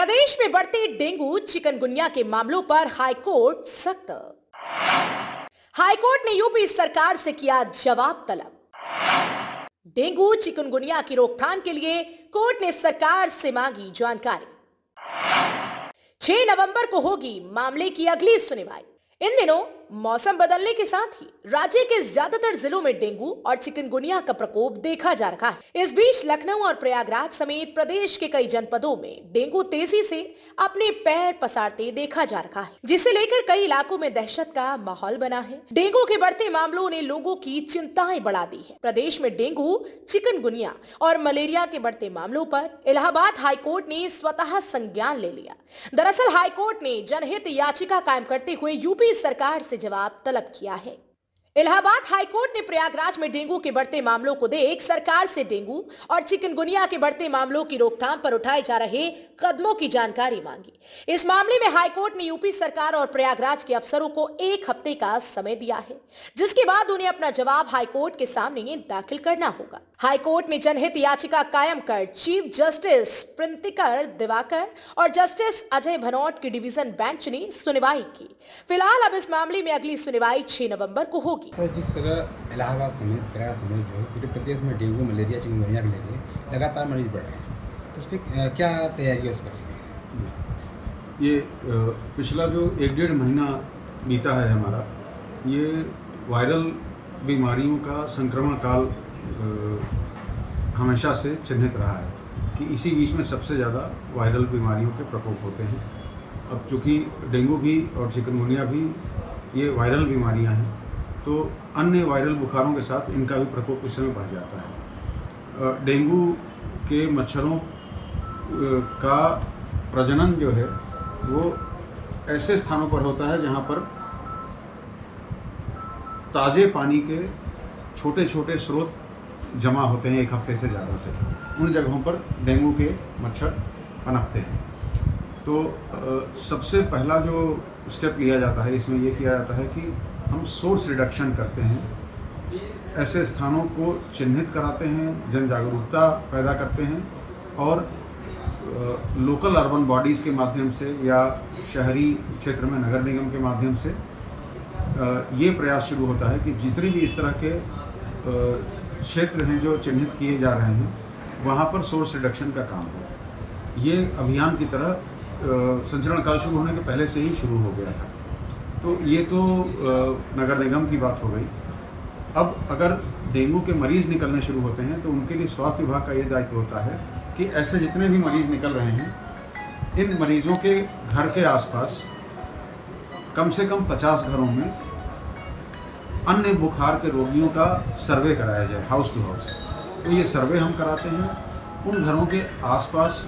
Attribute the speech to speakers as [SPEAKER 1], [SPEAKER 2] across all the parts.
[SPEAKER 1] प्रदेश में बढ़ते dengue chikungunya के मामलों पर हाईकोर्ट सख्त। हाईकोर्ट ने यूपी सरकार से किया जवाब तलब। डेंगू चिकनगुनिया की रोकथाम के लिए कोर्ट ने सरकार से मांगी जानकारी। 6 नवंबर को होगी मामले की अगली सुनवाई। इन दिनों मौसम बदलने के साथ ही राज्य के ज्यादातर जिलों में डेंगू और चिकनगुनिया का प्रकोप देखा जा रहा है। इस बीच लखनऊ और प्रयागराज समेत प्रदेश के कई जनपदों में डेंगू तेजी से अपने पैर पसारते देखा जा रहा है, जिसे लेकर कई इलाकों में दहशत का माहौल बना है। डेंगू के बढ़ते मामलों ने लोगों की चिंताएं बढ़ा दी है। प्रदेश में डेंगू, चिकनगुनिया और मलेरिया के बढ़ते मामलों पर इलाहाबाद हाईकोर्ट ने स्वतः संज्ञान ले लिया। दरअसल हाईकोर्ट ने जनहित याचिका कायम करते हुए यूपी सरकार से जवाब तलब किया है। इलाहाबाद हाईकोर्ट ने प्रयागराज में डेंगू के बढ़ते मामलों को देख सरकार से डेंगू और चिकनगुनिया के बढ़ते मामलों की रोकथाम पर उठाए जा रहे कदमों की जानकारी मांगी। इस मामले में हाईकोर्ट ने यूपी सरकार और प्रयागराज के अफसरों को 1 हफ्ते का समय दिया है, जिसके बाद उन्हें अपना जवाब हाईकोर्ट के सामने दाखिल करना होगा। हाईकोर्ट ने जनहित याचिका कायम कर चीफ जस्टिस प्रिंतिकर दिवाकर और जस्टिस अजय भनोट की डिवीजन बेंच ने सुनवाई की। फिलहाल अब इस मामले में अगली सुनवाई 6 नवंबर को होगी।
[SPEAKER 2] सर, जिस तरह इलाहाबाद समेत प्रयाग समेत जो है पूरे प्रदेश में डेंगू, मलेरिया, चिकनगुनिया के लेके लगातार मरीज बढ़ रहे हैं, तो उस पर क्या तैयारी है उस पर?
[SPEAKER 3] ये पिछला जो 1-1.5 महीना बीता है हमारा, ये वायरल बीमारियों का संक्रमण काल हमेशा से चिन्हित रहा है कि इसी बीच में सबसे ज़्यादा वायरल बीमारियों के प्रकोप होते हैं। अब चूँकि डेंगू भी और चिकनगुनिया भी ये वायरल बीमारियां हैं, तो अन्य वायरल बुखारों के साथ इनका भी प्रकोप इस समय बढ़ जाता है। डेंगू के मच्छरों का प्रजनन जो है वो ऐसे स्थानों पर होता है जहाँ पर ताज़े पानी के छोटे छोटे स्रोत जमा होते हैं 1 हफ्ते से ज़्यादा से। उन जगहों पर डेंगू के मच्छर पनपते हैं। तो सबसे पहला जो स्टेप लिया जाता है, इसमें यह किया जाता है कि हम सोर्स रिडक्शन करते हैं, ऐसे स्थानों को चिन्हित कराते हैं, जन जागरूकता पैदा करते हैं और लोकल अर्बन बॉडीज़ के माध्यम से या शहरी क्षेत्र में नगर निगम के माध्यम से ये प्रयास शुरू होता है कि जितने भी इस तरह के क्षेत्र हैं जो चिन्हित किए जा रहे हैं, वहाँ पर सोर्स रिडक्शन का काम हो। ये अभियान की तरह संचरण काल शुरू होने के पहले से ही शुरू हो गया था। तो ये तो नगर निगम की बात हो गई। अब अगर डेंगू के मरीज़ निकलने शुरू होते हैं तो उनके लिए स्वास्थ्य विभाग का ये दायित्व होता है कि ऐसे जितने भी मरीज़ निकल रहे हैं, इन मरीज़ों के घर के आसपास कम से कम 50 घरों में अन्य बुखार के रोगियों का सर्वे कराया जाए, हाउस टू हाउस। तो ये सर्वे हम कराते हैं। उन घरों के आसपास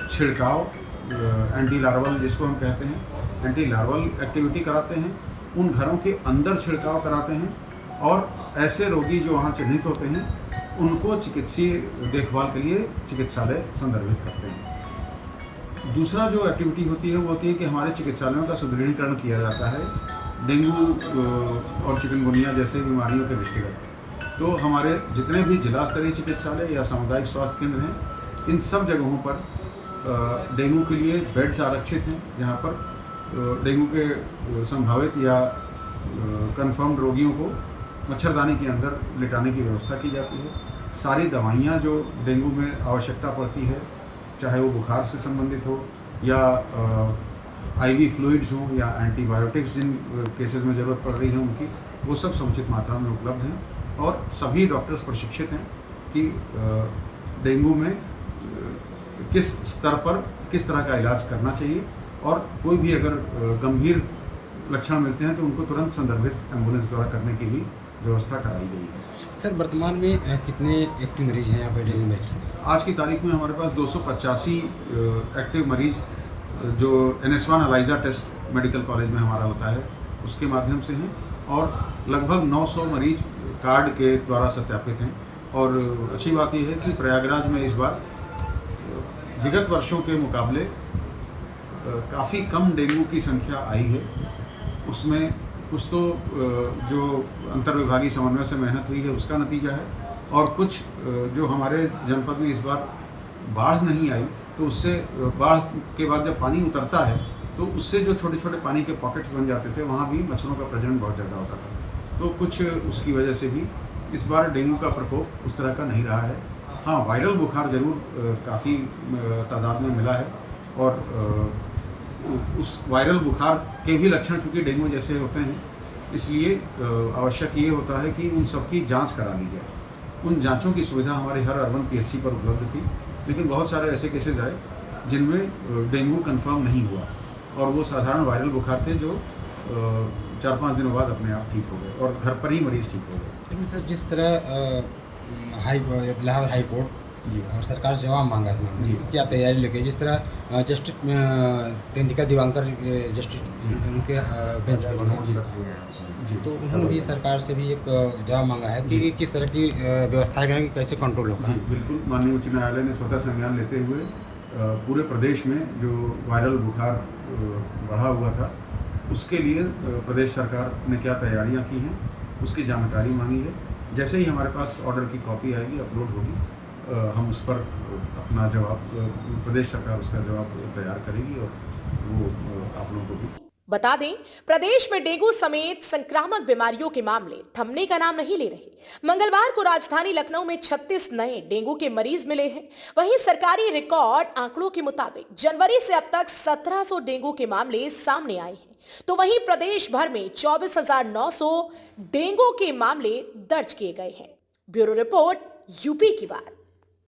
[SPEAKER 3] छिड़काव, एंटी लार्वल जिसको हम कहते हैं, एंटी लार्वल एक्टिविटी कराते हैं। उन घरों के अंदर छिड़काव कराते हैं और ऐसे रोगी जो वहाँ चिन्हित होते हैं उनको चिकित्सीय देखभाल के लिए चिकित्सालय संदर्भित करते हैं। दूसरा जो एक्टिविटी होती है वो होती है कि हमारे चिकित्सालयों का सुदृढ़ीकरण किया जाता है डेंगू और चिकनगुनिया जैसे बीमारियों के दृष्टिगत। तो हमारे जितने भी जिला स्तरीय चिकित्सालय या सामुदायिक स्वास्थ्य केंद्र हैं, इन सब जगहों पर डेंगू के लिए बेड्स आरक्षित हैं, जहाँ पर डेंगू के संभावित या कन्फर्म्ड रोगियों को मच्छरदानी के अंदर लिटाने की व्यवस्था की जाती है। सारी दवाइयाँ जो डेंगू में आवश्यकता पड़ती है, चाहे वो बुखार से संबंधित हो या आईवी फ्लूइड्स हों या एंटीबायोटिक्स जिन केसेस में ज़रूरत पड़ रही है उनकी, वो सब समुचित मात्रा में उपलब्ध हैं और सभी डॉक्टर्स प्रशिक्षित हैं कि डेंगू में किस स्तर पर किस तरह का इलाज करना चाहिए और कोई भी अगर गंभीर लक्षण मिलते हैं तो उनको तुरंत संदर्भित एम्बुलेंस द्वारा करने की भी व्यवस्था कराई गई है।
[SPEAKER 2] सर, वर्तमान में कितने एक्टिव मरीज हैं यहाँ पर डेंगू मरीज?
[SPEAKER 3] आज की तारीख में हमारे पास 285 एक्टिव मरीज जो NS1 ELISA test medical college में हमारा होता है उसके माध्यम से हैं और लगभग 900 मरीज कार्ड के द्वारा सत्यापित हैं। और अच्छी बात यह है कि प्रयागराज में इस बार विगत वर्षों के मुकाबले काफ़ी कम डेंगू की संख्या आई है। उसमें कुछ तो जो अंतर्विभागीय समन्वय से मेहनत हुई है उसका नतीजा है और कुछ जो हमारे जनपद में इस बार बाढ़ नहीं आई तो उससे बाढ़ के बाद जब पानी उतरता है तो उससे जो छोटे छोटे पानी के पॉकेट्स बन जाते थे, वहाँ भी मच्छरों का प्रजनन बहुत ज़्यादा होता था। तो कुछ उसकी वजह से भी इस बार डेंगू का प्रकोप उस तरह का नहीं रहा है। हाँ, वायरल बुखार ज़रूर काफ़ी तादाद में मिला है, और उस वायरल बुखार के भी लक्षण चूँकि डेंगू जैसे होते हैं, इसलिए आवश्यक ये होता है कि उन सब की जाँच करा ली जाए। उन जाँचों की सुविधा हमारे हर अर्बन पीएचसी पर उपलब्ध थी, लेकिन बहुत सारे ऐसे केसेज आए जिनमें डेंगू कंफर्म नहीं हुआ, और वो साधारण वायरल बुखार थे जो 4-5 दिनों बाद अपने आप ठीक हो गए और घर पर ही मरीज़ ठीक हो गए।
[SPEAKER 2] लेकिन सर, जिस तरह इलाहाबाद हाई कोर्ट
[SPEAKER 3] जी
[SPEAKER 2] और सरकार से जवाब मांगा इस मामले
[SPEAKER 3] जी।
[SPEAKER 2] में, क्या तैयारी लेके, जिस तरह जस्टिस प्रियंका दिवाकर जस्टिस उनके बेंच पे हैं,
[SPEAKER 3] जी,
[SPEAKER 2] तो उन्होंने भी सरकार से भी एक जवाब मांगा है कि किस तरह की व्यवस्था करें कि कैसे कंट्रोल होगा।
[SPEAKER 3] जी, बिल्कुल। माननीय उच्च न्यायालय ने स्वतः संज्ञान लेते हुए पूरे प्रदेश में जो वायरल बुखार बढ़ा हुआ था, उसके लिए प्रदेश सरकार ने क्या तैयारियां की हैं, उसकी जानकारी मांगी है। जैसे ही हमारे पास ऑर्डर की कॉपी आएगी, अपलोड होगी, हम उस पर अपना जवाब, प्रदेश सरकार उसका जवाब तैयार करेगी, और वो आप लोगों को भी।
[SPEAKER 1] बता दें, प्रदेश में डेंगू समेत संक्रामक बीमारियों के मामले थमने का नाम नहीं ले रहे। मंगलवार को राजधानी लखनऊ में 36 नए डेंगू के मरीज मिले हैं। वहीं सरकारी रिकॉर्ड आंकड़ों के मुताबिक जनवरी से अब तक 1700 डेंगू के मामले सामने आए हैं। तो वहीं प्रदेश भर में 24,900 डेंगू के मामले दर्ज किए गए हैं। ब्यूरो रिपोर्ट, यूपी की बात।